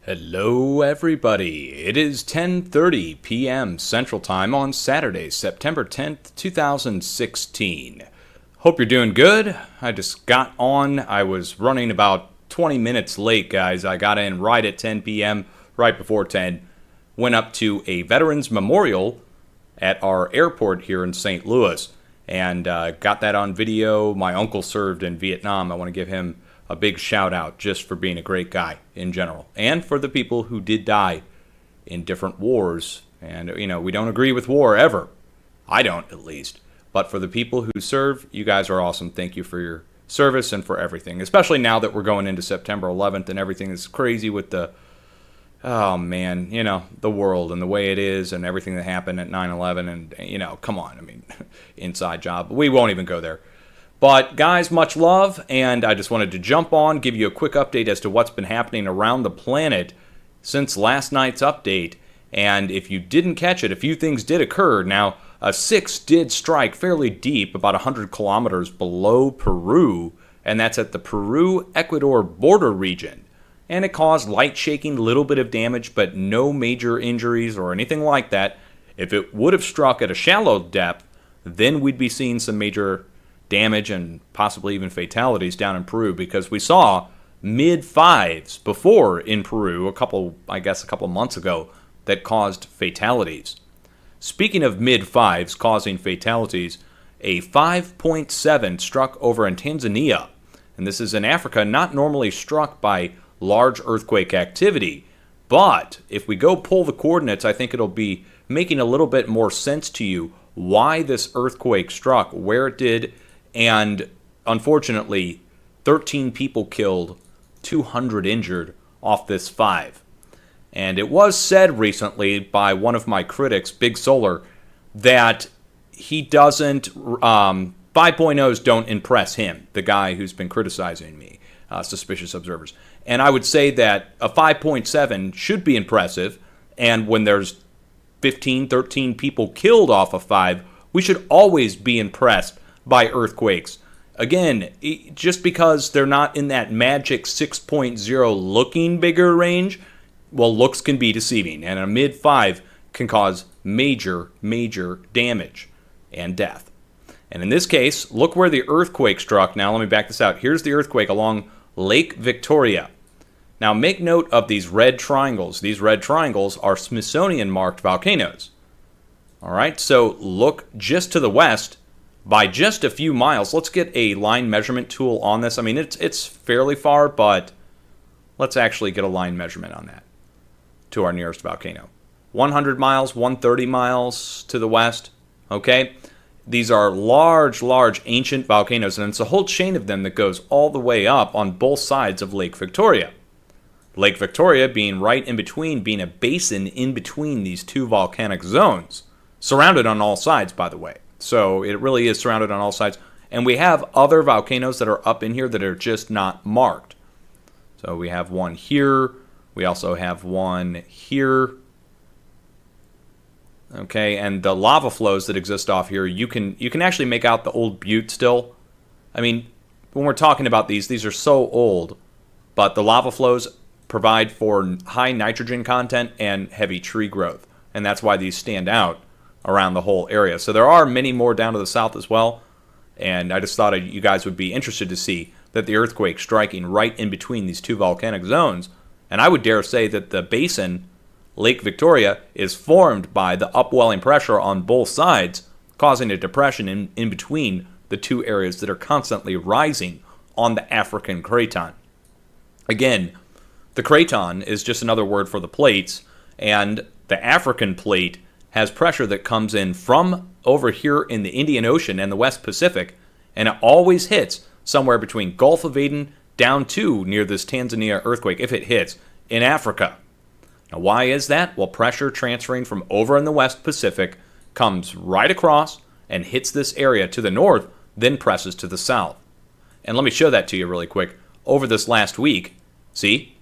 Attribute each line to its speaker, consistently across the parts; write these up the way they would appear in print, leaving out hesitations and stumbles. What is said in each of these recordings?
Speaker 1: Hello everybody, it is 10:30 p.m. Central Time on Saturday, September 10th, 2016. Hope you're doing good. I just got on, I was running about 20 minutes late, guys. I got in right at 10 p.m., right before 10. Went up to a Veterans Memorial at our airport here in St. Louis and got that on video. My uncle served in Vietnam. I want to give him a big shout out just for being a great guy in general, and for the people who did die in different wars. And, we don't agree with war ever. I don't, at least. But for the people who serve, you guys are awesome. Thank you for your service and for everything, especially now that we're going into September 11th and everything is crazy with the, the world and the way it is and everything that happened at 9/11. And, come on, inside job. We won't even go there. But guys, much love, and I just wanted to jump on, give you a quick update as to what's been happening around the planet since last night's update. And if you didn't catch it, a few things did occur. Now, a 6 did strike fairly deep, about 100 kilometers below Peru, and that's at the Peru-Ecuador border region. And it caused light shaking, a little bit of damage, but no major injuries or anything like that. If it would have struck at a shallow depth, then we'd be seeing some major damage and possibly even fatalities down in Peru, because we saw mid-5s before in Peru a couple months ago that caused fatalities. Speaking of mid-5s causing fatalities, a 5.7 struck over in Tanzania, and this is in Africa, not normally struck by large earthquake activity. But if we go pull the coordinates, I think it'll be making a little bit more sense to you why this earthquake struck, where it did. And unfortunately, 13 people killed, 200 injured off this 5. And it was said recently by one of my critics, Big Solar, that he doesn't, 5.0s don't impress him, the guy who's been criticizing me, Suspicious Observers. And I would say that a 5.7 should be impressive, and when there's 15, 13 people killed off a 5, we should always be impressed by earthquakes. Again, just because they're not in that magic 6.0 looking bigger range, well, looks can be deceiving, and a mid-5 can cause major, major damage and death. And in this case, look where the earthquake struck. Now, let me back this out. Here's the earthquake along Lake Victoria. Now, make note of these red triangles. These red triangles are Smithsonian-marked volcanoes. All right, so look just to the west. By just a few miles, let's get a line measurement tool on this. It's fairly far, but let's actually get a line measurement on that to our nearest volcano. 100 miles, 130 miles to the west, okay? These are large, large ancient volcanoes, and it's a whole chain of them that goes all the way up on both sides of Lake Victoria. Lake Victoria being right in between, being a basin in between these two volcanic zones, surrounded on all sides, by the way. So it really is surrounded on all sides. And we have other volcanoes that are up in here that are just not marked. So we have one here. We also have one here. Okay, and the lava flows that exist off here, you can actually make out the old butte still. When we're talking about these are so old. But the lava flows provide for high nitrogen content and heavy tree growth. And that's why these stand out around the whole area. So there are many more down to the south as well, and I just thought you guys would be interested to see that the earthquake striking right in between these two volcanic zones, and I would dare say that the basin, Lake Victoria, is formed by the upwelling pressure on both sides, causing a depression in between the two areas that are constantly rising on the African craton. Again, the craton is just another word for the plates, and the African plate has pressure that comes in from over here in the Indian Ocean and the West Pacific, and it always hits somewhere between Gulf of Aden down to near this Tanzania earthquake, if it hits, in Africa. Now, why is that? Well, pressure transferring from over in the West Pacific comes right across and hits this area to the north, then presses to the south. And let me show that to you really quick. Over this last week, see?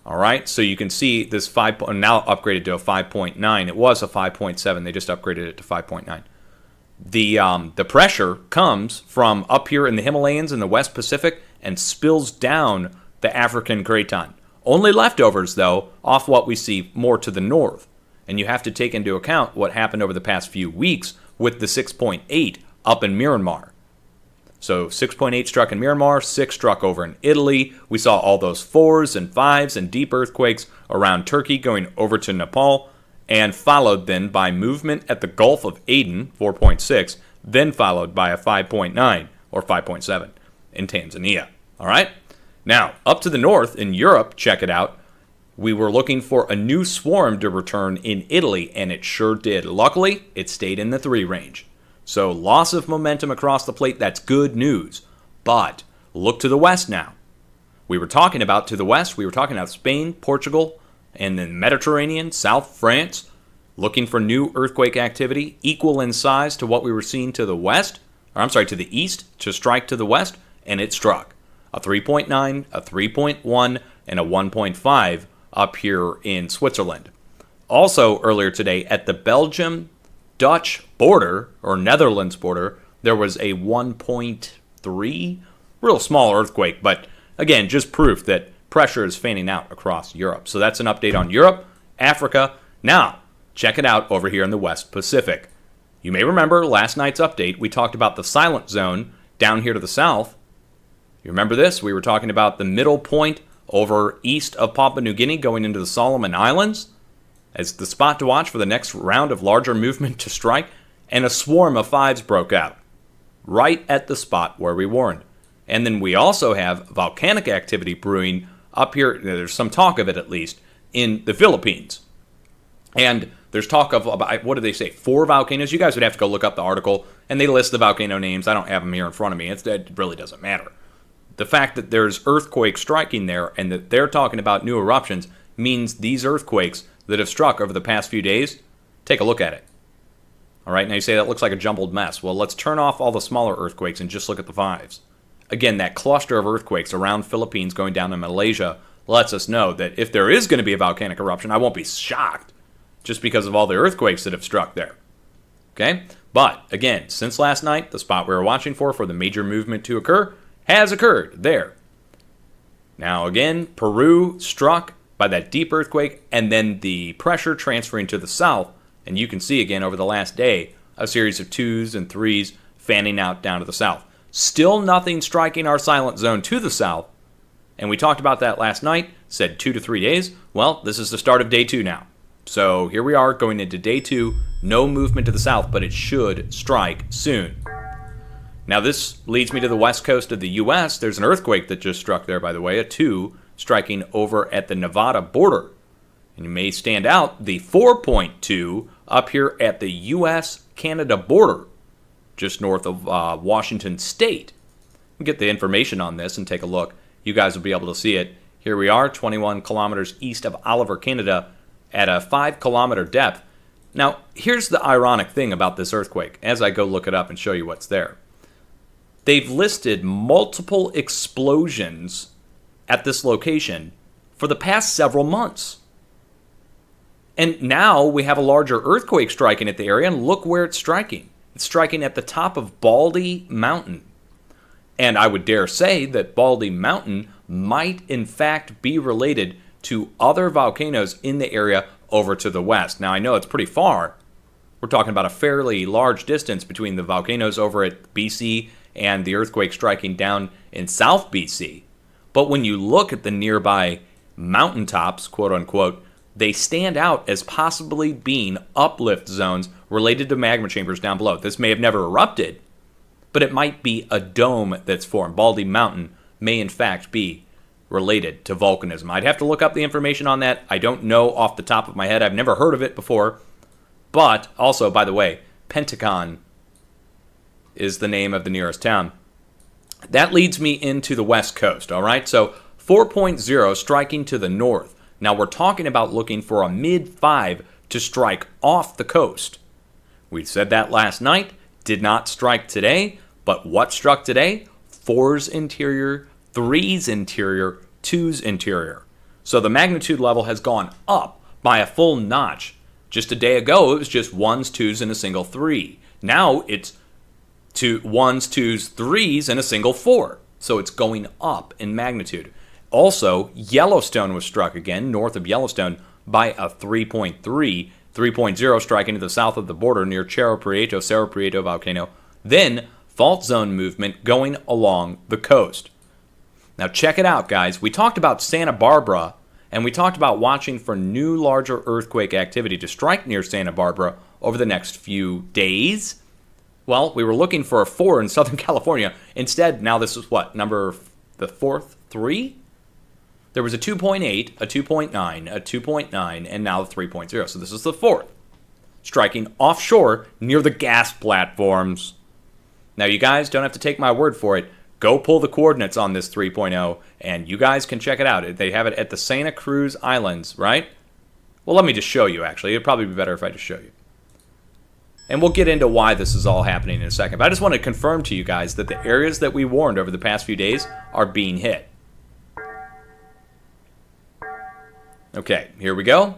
Speaker 1: All right, so you can see this 5, now upgraded to a 5.9. It was a 5.7. They just upgraded it to 5.9. The pressure comes from up here in the Himalayas in the West Pacific and spills down the African craton Only leftovers, though, off what we see more to the north. And you have to take into account what happened over the past few weeks with the 6.8 up in Myanmar. So 6.8 struck in Myanmar, 6 struck over in Italy. We saw all those 4s and 5s and deep earthquakes around Turkey going over to Nepal, and followed then by movement at the Gulf of Aden, 4.6, then followed by a 5.9 or 5.7 in Tanzania. All right? Now, up to the north in Europe, check it out. We were looking for a new swarm to return in Italy, and it sure did. Luckily, it stayed in the 3 range. So, loss of momentum across the plate, that's good news. But, look to the west now. We were talking about to the west, we were talking about Spain, Portugal, and then Mediterranean, South France, looking for new earthquake activity equal in size to what we were seeing to the west, to the east, to strike to the west, and it struck. A 3.9, a 3.1, and a 1.5 up here in Switzerland. Also, earlier today, at the Belgium-Dutch border, or Netherlands border, there was a 1.3, real small earthquake, but again, just proof that pressure is fanning out across Europe. So that's an update on Europe, Africa. Now, check it out over here in the West Pacific. You may remember last night's update, we talked about the silent zone down here to the south. You remember this? We were talking about the middle point over east of Papua New Guinea going into the Solomon Islands as the spot to watch for the next round of larger movement to strike, and a swarm of 5s broke out right at the spot where we warned. And then we also have volcanic activity brewing up here, there's some talk of it at least, in the Philippines. And there's talk of, about, what do they say, 4 volcanoes? You guys would have to go look up the article, and they list the volcano names. I don't have them here in front of me. It really doesn't matter. The fact that there's earthquakes striking there and that they're talking about new eruptions means these earthquakes that have struck over the past few days, take a look at it. All right, now you say that looks like a jumbled mess. Well, let's turn off all the smaller earthquakes and just look at the 5s. Again, that cluster of earthquakes around Philippines going down to Malaysia lets us know that if there is going to be a volcanic eruption, I won't be shocked just because of all the earthquakes that have struck there. Okay? But, again, since last night, the spot we were watching for the major movement to occur has occurred there. Now, again, Peru struck by that deep earthquake, and then the pressure transferring to the south, and you can see again over the last day a series of 2s and 3s fanning out down to the south. Still nothing striking our silent zone to the south, and we talked about that last night, said 2 to 3 days. Well, this is the start of day 2 now. So here we are going into day 2, no movement to the south, but it should strike soon. Now this leads me to the west coast of the U.S. There's an earthquake that just struck there, by the way, a 2, striking over at the Nevada border. And you may stand out the 4.2 up here at the U.S.-Canada border, just north of Washington State. We'll get the information on this and take a look. You guys will be able to see it. Here we are, 21 kilometers east of Oliver, Canada, at a 5-kilometer depth. Now, here's the ironic thing about this earthquake, as I go look it up and show you what's there. They've listed multiple explosions at this location for the past several months. And now we have a larger earthquake striking at the area, and look where it's striking. It's striking at the top of Baldy Mountain. And I would dare say that Baldy Mountain might in fact be related to other volcanoes in the area over to the west. Now I know it's pretty far. We're talking about a fairly large distance between the volcanoes over at BC and the earthquake striking down in South BC. But when you look at the nearby mountaintops, quote unquote, they stand out as possibly being uplift zones related to magma chambers down below. This may have never erupted, but it might be a dome that's formed. Baldy Mountain may in fact be related to volcanism. I'd have to look up the information on that. I don't know off the top of my head. I've never heard of it before. But also, by the way, Pentagon is the name of the nearest town. That leads me into the west coast, all right? So 4.0 striking to the north. Now we're talking about looking for a mid-5 to strike off the coast. We said that last night, did not strike today, but what struck today? 4's interior, 3's interior, 2's interior. So the magnitude level has gone up by a full notch. Just a day ago, it was just 1's, 2's, and a single 3. Now it's 1's, 2's, 3's, and a single 4. So it's going up in magnitude. Also, Yellowstone was struck again, north of Yellowstone, by a 3.3, 3.0 striking to the south of the border near Cerro Prieto volcano. Then, fault zone movement going along the coast. Now check it out, guys. We talked about Santa Barbara, and we talked about watching for new larger earthquake activity to strike near Santa Barbara over the next few days. Well, we were looking for a 4 in Southern California. Instead, now this is what, the fourth 3? There was a 2.8, a 2.9, a 2.9, and now the 3.0. So this is the 4th, striking offshore near the gas platforms. Now, you guys don't have to take my word for it. Go pull the coordinates on this 3.0, and you guys can check it out. They have it at the Santa Cruz Islands, right? Well, let me just show you, actually. It'd probably be better if I just show you. And we'll get into why this is all happening in a second. But I just want to confirm to you guys that the areas that we warned over the past few days are being hit. Okay, here we go.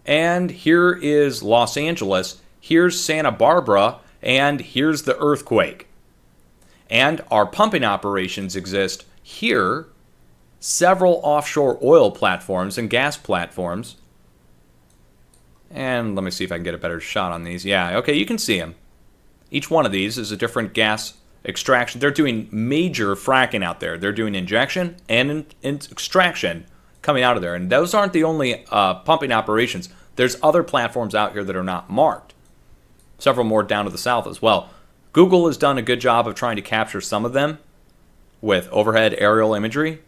Speaker 1: And here is Los Angeles. Here's Santa Barbara. And here's the earthquake. And our pumping operations exist here. Several offshore oil platforms and gas platforms. And let me see if I can get a better shot on these. Yeah, okay, you can see them. Each one of these is a different gas extraction. They're doing major fracking out there. They're doing injection and extraction coming out of there. And those aren't the only pumping operations. There's other platforms out here that are not marked. Several more down to the south as well. Google has done a good job of trying to capture some of them with overhead aerial imagery.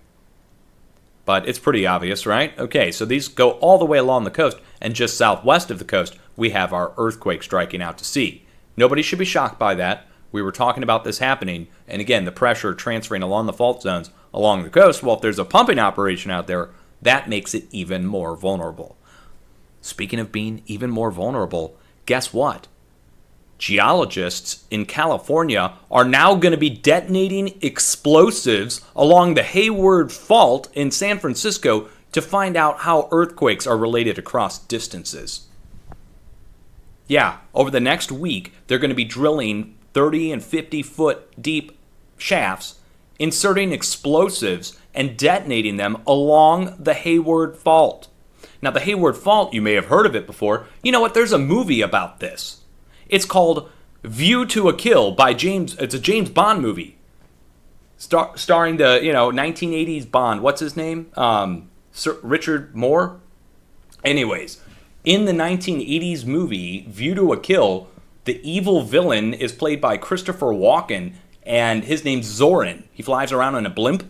Speaker 1: But it's pretty obvious, right? Okay, so these go all the way along the coast, and just southwest of the coast, we have our earthquake striking out to sea. Nobody should be shocked by that. We were talking about this happening, and again, the pressure transferring along the fault zones along the coast. Well, if there's a pumping operation out there, that makes it even more vulnerable. Speaking of being even more vulnerable, guess what? Geologists in California are now going to be detonating explosives along the Hayward Fault in San Francisco to find out how earthquakes are related across distances. Yeah, over the next week, they're going to be drilling 30 and 50 foot deep shafts, inserting explosives and detonating them along the Hayward Fault. Now, the Hayward Fault, you may have heard of it before. You know what? There's a movie about this. It's called View to a Kill by it's a James Bond movie. Starring the, 1980s Bond. What's his name? Sir Richard Moore? Anyways, in the 1980s movie, View to a Kill, the evil villain is played by Christopher Walken, and his name's Zorin. He flies around in a blimp.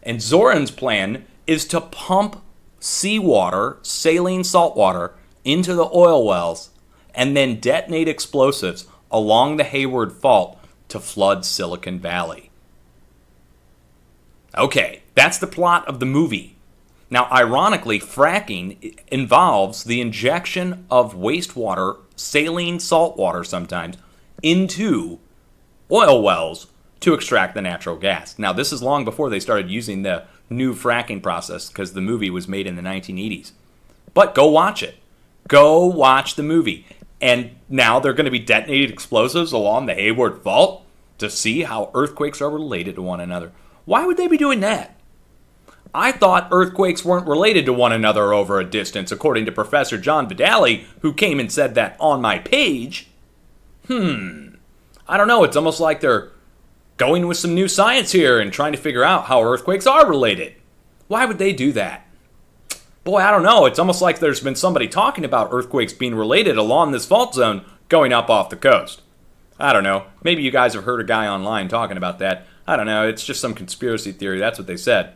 Speaker 1: And Zorin's plan is to pump seawater, saline salt water, into the oil wells and then detonate explosives along the Hayward Fault to flood Silicon Valley. Okay, that's the plot of the movie. Now, ironically, fracking involves the injection of wastewater, saline salt water sometimes, into oil wells to extract the natural gas. Now, this is long before they started using the new fracking process because the movie was made in the 1980s. But go watch it. Go watch the movie. And now they're going to be detonating explosives along the Hayward Fault to see how earthquakes are related to one another. Why would they be doing that? I thought earthquakes weren't related to one another over a distance, according to Professor John Vidali, who came and said that on my page. I don't know. It's almost like they're going with some new science here and trying to figure out how earthquakes are related. Why would they do that? Boy, I don't know. It's almost like there's been somebody talking about earthquakes being related along this fault zone going up off the coast. I don't know. Maybe you guys have heard a guy online talking about that. I don't know. It's just some conspiracy theory. That's what they said.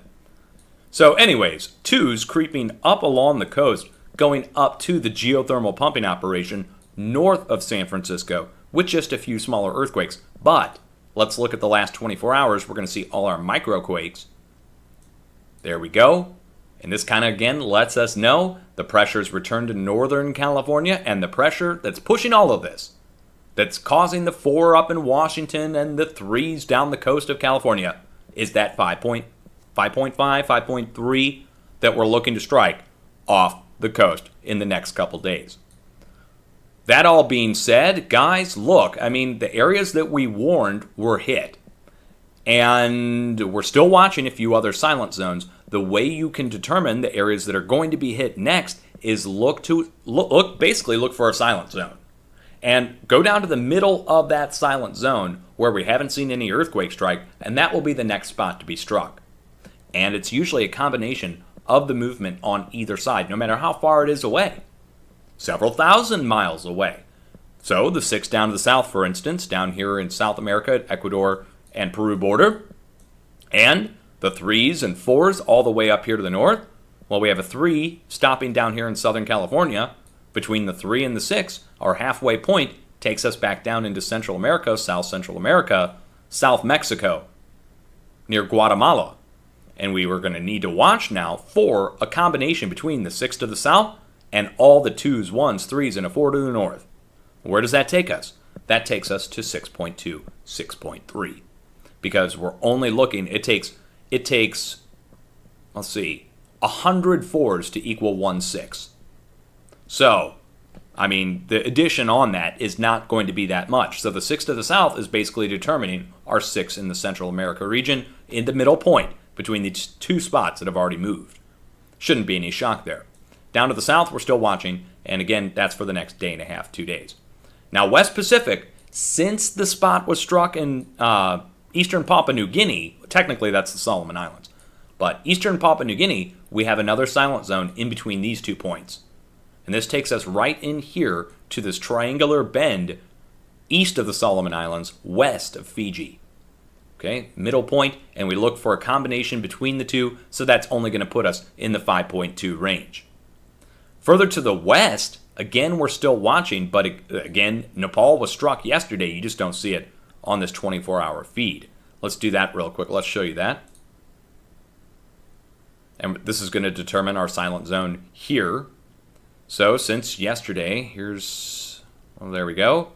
Speaker 1: So anyways, 2's creeping up along the coast, going up to the geothermal pumping operation north of San Francisco with just a few smaller earthquakes. But let's look at the last 24 hours. We're going to see all our microquakes. There we go. And this kind of, again, lets us know the pressure's returned to Northern California, and the pressure that's pushing all of this, that's causing the 4 up in Washington and the 3s down the coast of California, is that 5.5, 5.3 that we're looking to strike off the coast in the next couple days. That all being said, guys, look, I mean, the areas that we warned were hit. And we're still watching a few other silent zones. the way you can determine the areas that are going to be hit next is basically look for a silent zone. And go down to the middle of that silent zone where we haven't seen any earthquake strike, and that will be the next spot to be struck. And it's usually a combination of the movement on either side, no matter how far it is away. Several thousand miles away. So the 6 down to the south, for instance, down here in South America at Ecuador and Peru border, and the 3s and 4s all the way up here to the north. Well, we have a 3 stopping down here in Southern California. Between the 3 and the 6, our halfway point takes us back down into Central America, South Central America, South Mexico, near Guatemala. And we were going to need to watch now for a combination between the 6 to the south and all the 2s, 1s, 3s, and a 4 to the north. Where does that take us? That takes us to 6.2, 6.3. Because we're only looking, it takes, let's see, 100 4s to equal 1 6. So, I mean, the addition on that is not going to be that much. So the 6 to the south is basically determining our 6 in the Central America region in the middle point between these 2 spots that have already moved. Shouldn't be any shock there. Down to the south, we're still watching, and again, that's for the next day and a half, 2 days. Now, West Pacific, since the spot was struck in eastern Papua New Guinea, technically that's the Solomon Islands, but eastern Papua New Guinea, we have another silent zone in between these 2 points. And this takes us right in here to this triangular bend east of the Solomon Islands, west of Fiji. Okay, middle point, and we look for a combination between the 2, so that's only going to put us in the 5.2 range. Further to the west, again, we're still watching, but again, Nepal was struck yesterday. You just don't see it on this 24-hour feed. Let's do that real quick. Let's show you that. And this is going to determine our silent zone here. So since yesterday, there we go.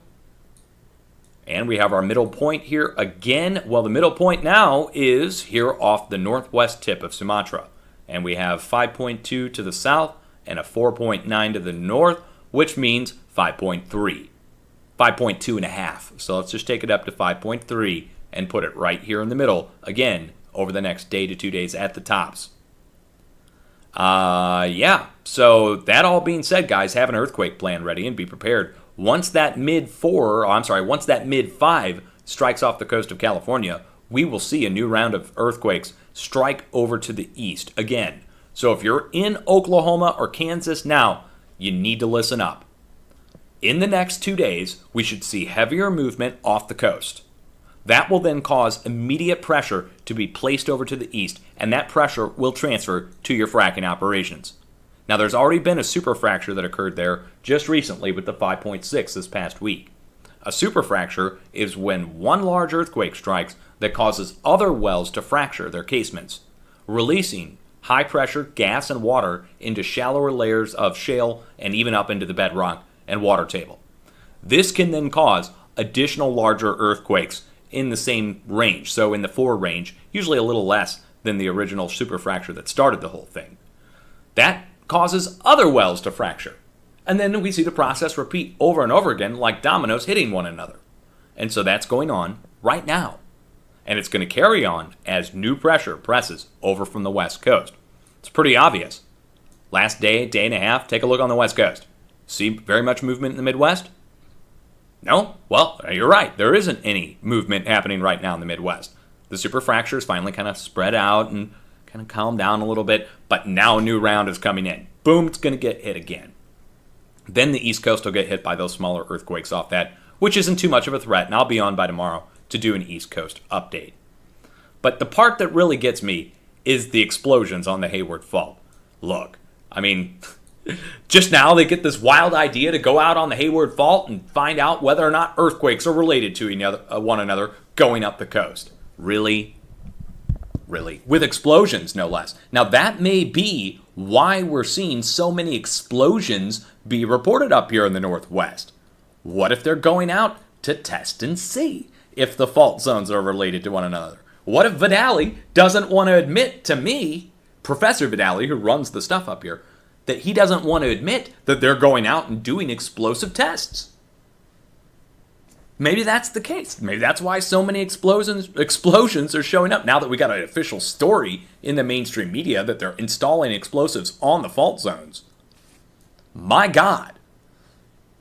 Speaker 1: And we have our middle point here again. Well, the middle point now is here off the northwest tip of Sumatra. And we have 5.2 to the south and a 4.9 to the north, which means 5.3. 5.2 and a half. So let's just take it up to 5.3 and put it right here in the middle, again, over the next day to 2 days at the tops. Yeah, so that all being said, guys, have an earthquake plan ready and be prepared. Once that mid 5 strikes off the coast of California, we will see a new round of earthquakes strike over to the east again. So if you're in Oklahoma or Kansas now, you need to listen up. In the next 2 days, we should see heavier movement off the coast. That will then cause immediate pressure to be placed over to the east, and that pressure will transfer to your fracking operations. Now, there's already been a superfracture that occurred there just recently with the 5.6 this past week. A superfracture is when one large earthquake strikes that causes other wells to fracture their casements, releasing high-pressure gas and water into shallower layers of shale and even up into the bedrock and water table. This can then cause additional larger earthquakes in the same range, so in the 4 range, usually a little less than the original superfracture that started the whole thing. That causes other wells to fracture. And then we see the process repeat over and over again like dominoes hitting one another. And so that's going on right now. And it's going to carry on as new pressure presses over from the west coast. It's pretty obvious. Last day and a half, take a look on the west coast. See very much movement in the Midwest? No? Well, you're right. There isn't any movement happening right now in the Midwest. The superfracture is finally kind of spread out and kind of calmed down a little bit, but now a new round is coming in. Boom, it's going to get hit again. Then the East Coast will get hit by those smaller earthquakes off that, which isn't too much of a threat, and I'll be on by tomorrow to do an East Coast update. But the part that really gets me is the explosions on the Hayward Fault. Look, I mean, just now they get this wild idea to go out on the Hayward Fault and find out whether or not earthquakes are related to one another going up the coast. Really? Really? With explosions, no less. Now, that may be why we're seeing so many explosions be reported up here in the Northwest. What if they're going out to test and see if the fault zones are related to one another? What if Vidali doesn't want to admit to me, Professor Vidali, who runs the stuff up here, that he doesn't want to admit that they're going out and doing explosive tests? Maybe that's the case. Maybe that's why so many explosions are showing up now that we got an official story in the mainstream media that they're installing explosives on the fault zones. My God.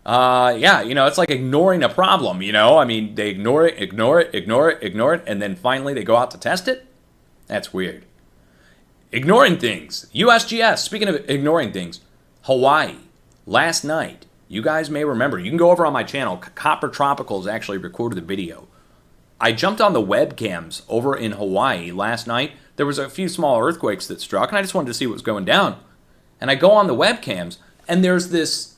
Speaker 1: Yeah, it's like ignoring a problem, I mean, they ignore it, and then finally they go out to test it? That's weird. Ignoring things. USGS, speaking of ignoring things, Hawaii, last night, you guys may remember, you can go over on my channel, Copper Tropicals actually recorded the video. I jumped on the webcams over in Hawaii last night. There was a few small earthquakes that struck, and I just wanted to see what was going down. And I go on the webcams, and there's this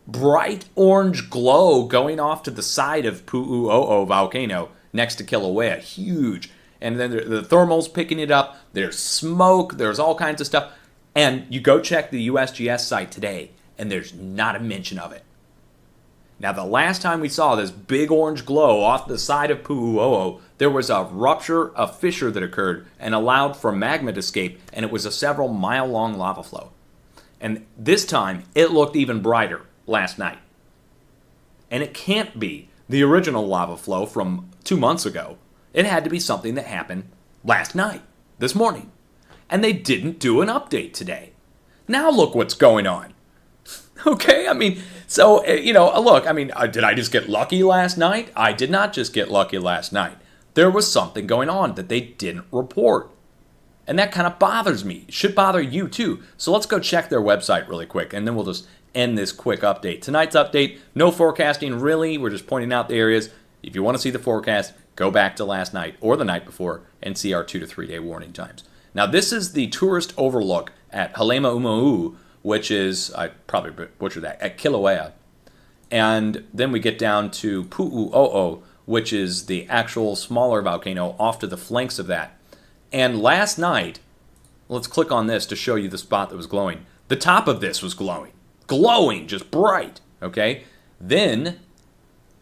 Speaker 1: bright orange glow going off to the side of Pu'u'o'o volcano next to Kilauea. Huge. And then the thermal's picking it up. There's smoke. There's all kinds of stuff. And you go check the USGS site today, and there's not a mention of it. Now, the last time we saw this big orange glow off the side of Pu'u'o'o, there was a rupture, a fissure that occurred and allowed for magma to escape, and it was a several mile-long lava flow. And this time, it looked even brighter last night. And it can't be the original lava flow from 2 months ago. It had to be something that happened last night, this morning. And they didn't do an update today. Now look what's going on. Okay, I mean, so, look, I mean, did I just get lucky last night? I did not just get lucky last night. There was something going on that they didn't report. And that kind of bothers me. It should bother you too. So let's go check their website really quick, and then we'll just end this quick update. Tonight's update, no forecasting really. We're just pointing out the areas. If you want to see the forecast, go back to last night or the night before and see our 2 to 3 day warning times. Now, this is the tourist overlook at Halemaumau, which is, I probably butchered that, at Kilauea. And then we get down to Pu'u'o'o, which is the actual smaller volcano off to the flanks of that. And last night, let's click on this to show you the spot that was glowing. The top of this was glowing. Glowing, just bright, okay? Then,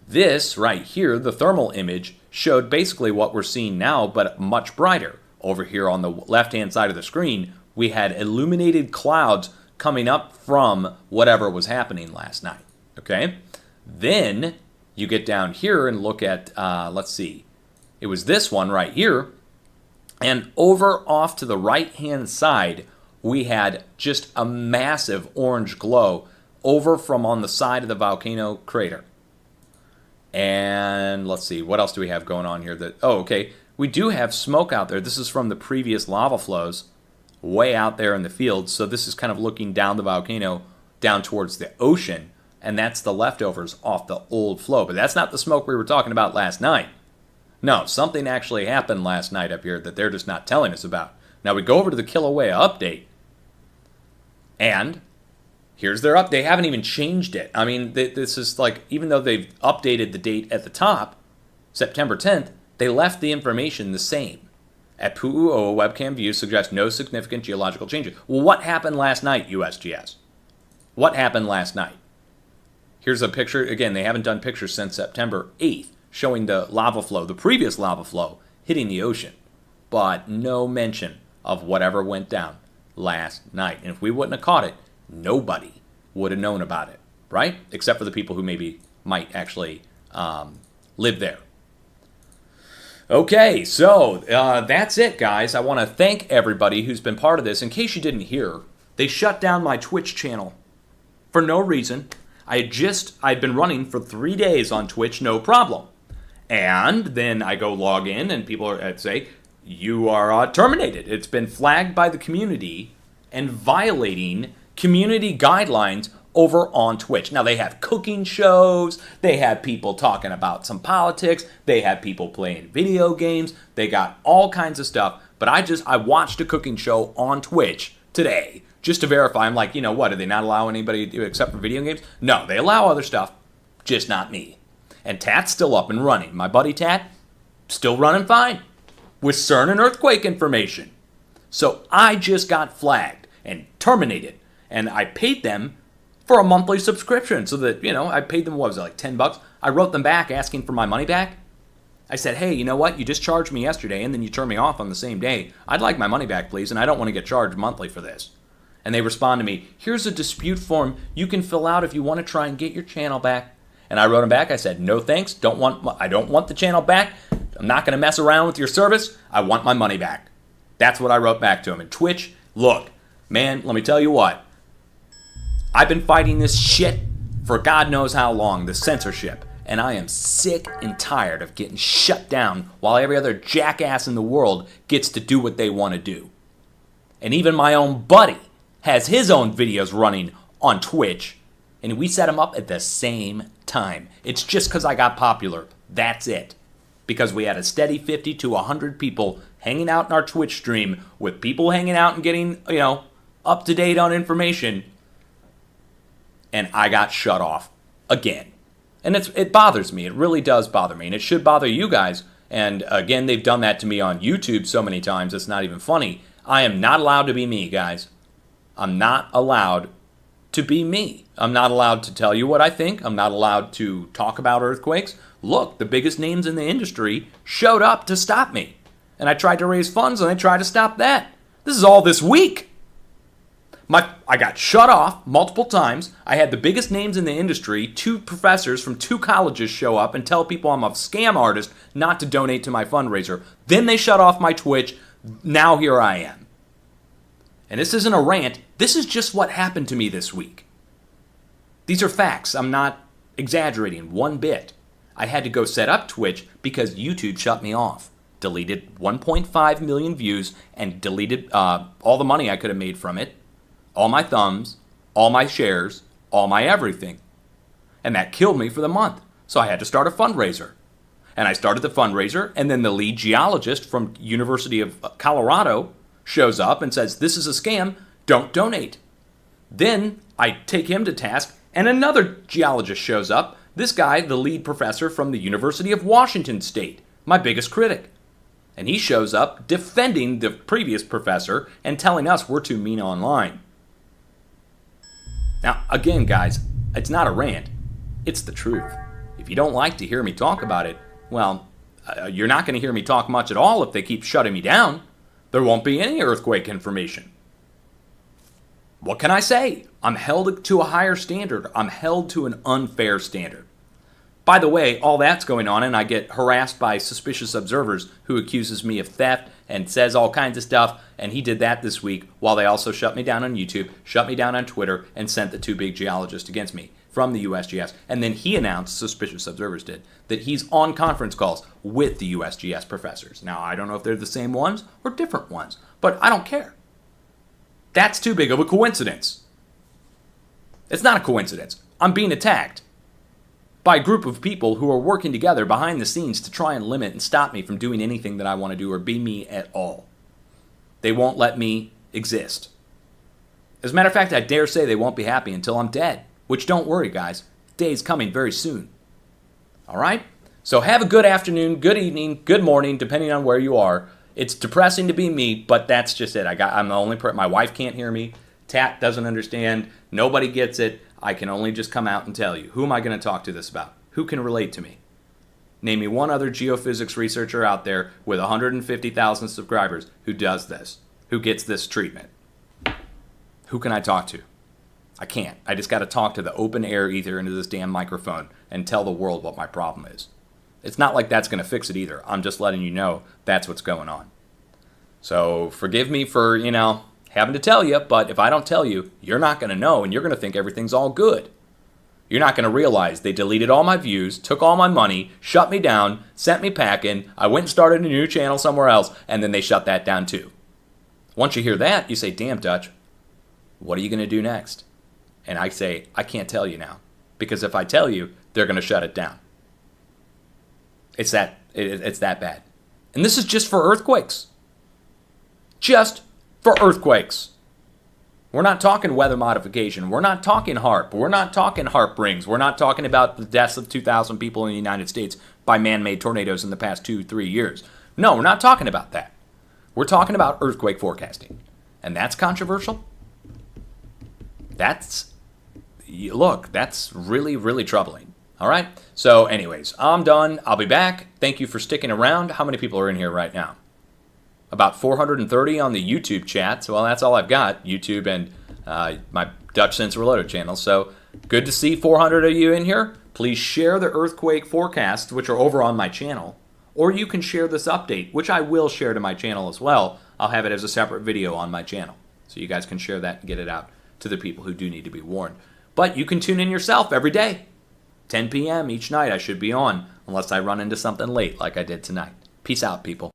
Speaker 1: this right here, the thermal image, showed basically what we're seeing now, but much brighter. Over here on the left-hand side of the screen, we had illuminated clouds coming up from whatever was happening last night, okay? Then, you get down here and look at, let's see, it was this one right here, and over off to the right-hand side, we had just a massive orange glow over from on the side of the volcano crater. And let's see, what else do we have going on here? Okay, we do have smoke out there. This is from the previous lava flows way out there in the field. So this is kind of looking down the volcano, down towards the ocean, and that's the leftovers off the old flow. But that's not the smoke we were talking about last night. No, something actually happened last night up here that they're just not telling us about. Now we go over to the Kilauea update, and here's their update. They haven't even changed it. I mean, this is like, even though they've updated the date at the top, September 10th, they left the information the same. At Pu'u'o'o, webcam views suggest no significant geological changes. Well, what happened last night, USGS? What happened last night? Here's a picture. Again, they haven't done pictures since September 8th, showing the lava flow, the previous lava flow, hitting the ocean. But no mention of whatever went down last night. And if we wouldn't have caught it, nobody would have known about it, right? Except for the people who maybe might actually live there. Okay, so that's it, guys. I want to thank everybody who's been part of this. In case you didn't hear, they shut down my Twitch channel for no reason. I'd been running for 3 days on Twitch, no problem. And then I go log in, and people say, you are terminated. It's been flagged by the community and violating community guidelines over on Twitch. Now, they have cooking shows, they have people talking about some politics, they have people playing video games, they got all kinds of stuff, but I watched a cooking show on Twitch today just to verify. I'm like, what, do they not allow anybody to except for video games? No, they allow other stuff, just not me. And Tat's still up and running. My buddy Tat, still running fine with CERN and earthquake information. So I just got flagged and terminated, and I paid them for a monthly subscription so that, I paid them, what was it, like $10? I wrote them back asking for my money back. I said, hey, you know what? You just charged me yesterday and then you turned me off on the same day. I'd like my money back, please, and I don't want to get charged monthly for this. And they respond to me, here's a dispute form you can fill out if you want to try and get your channel back. And I wrote him back. I said, no thanks. I don't want the channel back. I'm not going to mess around with your service. I want my money back. That's what I wrote back to him. And Twitch, look, man, let me tell you what. I've been fighting this shit for God knows how long, the censorship. And I am sick and tired of getting shut down while every other jackass in the world gets to do what they want to do. And even my own buddy has his own videos running on Twitch. And we set them up at the same time. It's just because I got popular. That's it. Because we had a steady 50 to 100 people hanging out in our Twitch stream with people hanging out and getting, up to date on information. And I got shut off again. And it bothers me. It really does bother me. And it should bother you guys. And again, they've done that to me on YouTube so many times, it's not even funny. I am not allowed to be me, guys. I'm not allowed to be me. I'm not allowed to tell you what I think. I'm not allowed to talk about earthquakes. Look, the biggest names in the industry showed up to stop me. And I tried to raise funds and they tried to stop that. This is all this week. I got shut off multiple times. I had the biggest names in the industry, 2 professors from 2 colleges show up and tell people I'm a scam artist not to donate to my fundraiser. Then they shut off my Twitch. Now here I am. And this isn't a rant. This is just what happened to me this week. These are facts. I'm not exaggerating one bit. I had to go set up Twitch because YouTube shut me off. Deleted 1.5 million views and deleted all the money I could have made from it. All my thumbs, all my shares, all my everything. And that killed me for the month. So I had to start a fundraiser. And I started the fundraiser, and then the lead geologist from University of Colorado shows up and says, this is a scam, don't donate. Then I take him to task, and another geologist shows up. This guy, the lead professor from the University of Washington State, my biggest critic. And he shows up defending the previous professor and telling us we're too mean online. Now, again, guys, it's not a rant. It's the truth. If you don't like to hear me talk about it, well, you're not going to hear me talk much at all if they keep shutting me down. There won't be any earthquake information. What can I say? I'm held to a higher standard. I'm held to an unfair standard. By the way, all that's going on, and I get harassed by suspicious observers who accuses me of theft and says all kinds of stuff, and he did that this week while they also shut me down on YouTube, shut me down on Twitter, and sent the 2 big geologists against me from the USGS. And then he announced, suspicious observers did, that he's on conference calls with the USGS professors. Now, I don't know if they're the same ones or different ones, but I don't care. That's too big of a coincidence. It's not a coincidence. I'm being attacked by a group of people who are working together behind the scenes to try and limit and stop me from doing anything that I want to do or be me at all. They won't let me exist. As a matter of fact, I dare say they won't be happy until I'm dead. Which, don't worry, guys. The day is coming very soon. All right? So have a good afternoon, good evening, good morning, depending on where you are. It's depressing to be me, but that's just it. I'm the only person. My wife can't hear me. Tat doesn't understand. Nobody gets it. I can only just come out and tell you. Who am I going to talk to this about? Who can relate to me? Name me one other geophysics researcher out there with 150,000 subscribers who does this, who gets this treatment. Who can I talk to? I can't. I just got to talk to the open air ether into this damn microphone and tell the world what my problem is. It's not like that's going to fix it either. I'm just letting you know that's what's going on. So forgive me for, having to tell you, but if I don't tell you, you're not going to know and you're going to think everything's all good. You're not going to realize they deleted all my views, took all my money, shut me down, sent me packing, I went and started a new channel somewhere else, and then they shut that down too. Once you hear that, you say, damn, Dutch, what are you going to do next? And I say, I can't tell you now. Because if I tell you, they're going to shut it down. It's that bad. And this is just for earthquakes. Just for earthquakes. We're not talking weather modification. We're not talking HAARP. We're not talking HAARP rings. We're not talking about the deaths of 2,000 people in the United States by man-made tornadoes in the past 2-3 years. No, we're not talking about that. We're talking about earthquake forecasting. And that's controversial? That's really, really troubling. All right? So anyways, I'm done. I'll be back. Thank you for sticking around. How many people are in here right now? About 430 on the YouTube chat. So, well, that's all I've got, YouTube and my Dutch Sense Reloaded channel. So good to see 400 of you in here. please share the earthquake forecasts, which are over on my channel, or you can share this update, which I will share to my channel as well. I'll have it as a separate video on my channel, so you guys can share that and get it out to the people who do need to be warned. But you can tune in yourself every day. 10 p.m. each night I should be on, unless I run into something late like I did tonight. Peace out, people.